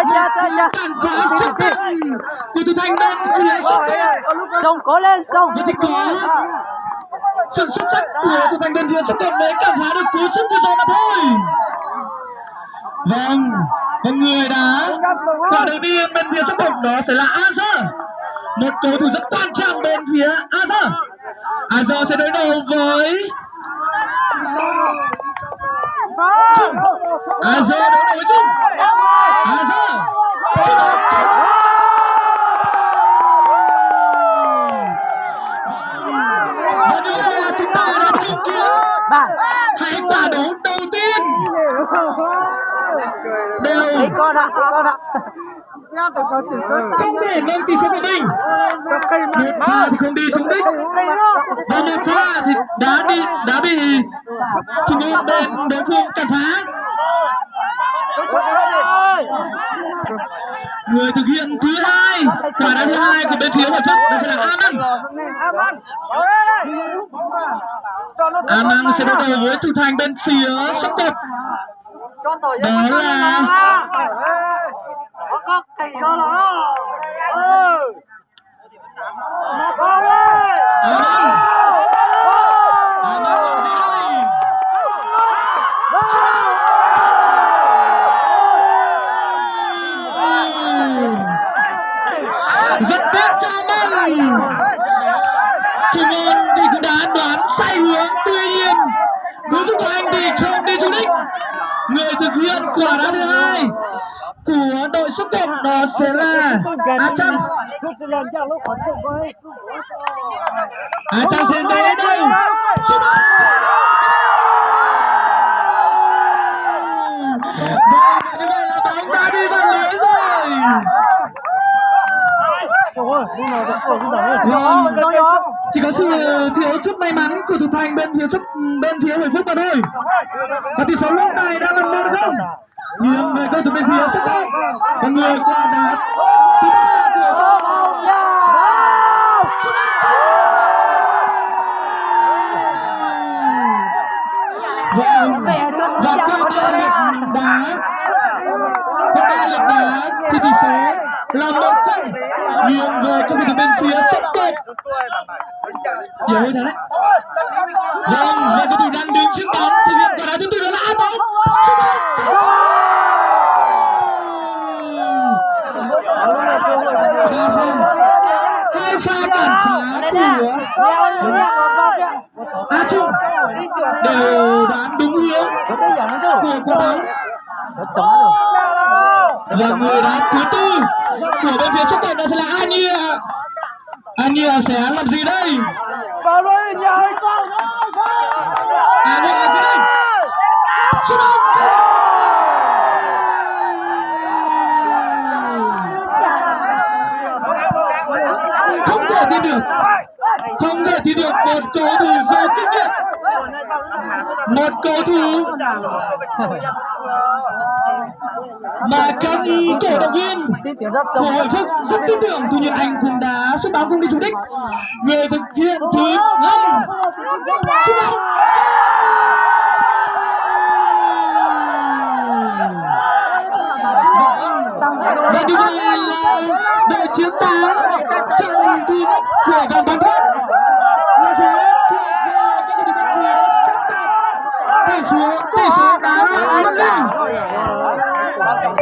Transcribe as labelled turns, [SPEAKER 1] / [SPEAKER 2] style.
[SPEAKER 1] Cản phá sức mạnh của thủ thành bên phía Sóc Cộng.
[SPEAKER 2] Trông cố lên, trông.
[SPEAKER 1] Và chỉ có sự xuất sắc của thủ thành bên phía Sóc Cộng mới cản phá được cú sút vừa rồi mà thôi. Vâng, và người đá quả đầu tiên bên phía Sóc Cộng đó sẽ là Azar, một cầu thủ rất quan trọng bên phía Azar. Azar sẽ đối đầu với Trung. Azar đối đầu với Trung. Azar Trung và như vậy là chúng ta đã chứng kiến hai quả đấu đầu tiên đều
[SPEAKER 2] Con ạ.
[SPEAKER 1] không thể nâng tỷ số của mình. Một pha thì không đi trúng đích và một pha thì đã bị thủ môn bên đối phương cản phá. Người thực hiện thứ hai, quả đá thứ hai của bên phía Hòa Phúc đó sẽ là Aman sẽ đối đầu với thủ thành bên phía Sóc Cộng. Đó là rất tiếc cho mình. Thủ môn thì cũng đã đoán sai hướng, tuy nhiên cú sút của anh thì không đi trúng đích. Người thực hiện quả đá thứ hai của đội Sóc Cộng đó sẽ là A Trăng. A Trăng sẽ đến đây. Như vậy là bóng đã đi vào lưới rồi. Chỉ có sự thiếu chút may mắn của thủ thành bên phía Huệ Phúc mà thôi. Và tỷ số lúc này đang là 1-0. Nhưng người cầu thủ bên phía Sóc Cộng và người quả đá thứ ba của và qua ba lượt đá thì tỷ số là 1-0 nghiêng về cho cầu thủ bên phía Sóc Cộng. Nhiều hơn thế đấy. Vâng, và cầu thủ đang đứng trước bóng thực hiện quả đá thứ tư đó là A Bóng. Hai pha cản phá của A Trung đều đoán đúng hướng của quả bóng. Và người đá thứ tư của bên phía Sóc Cộng đó sẽ là Ania. Ania sẽ làm gì đây? Ania làm gì đây? Sút bóng. Không thể tin được một cầu thủ giàu kinh nghiệm, một cầu thủ mà các cổ động viên của Hội Phúc rất tin tưởng. Tuy nhiên anh cũng đã sút bóng không đi trúng đích. Người thực hiện thứ 5 sút bóng. Và như vậy là đội chiến thắng trận thứ nhất của vòng bán kết là số thuộc về các cầu thủ bên phía Sóc Cộng. Tỷ số đã 5-0.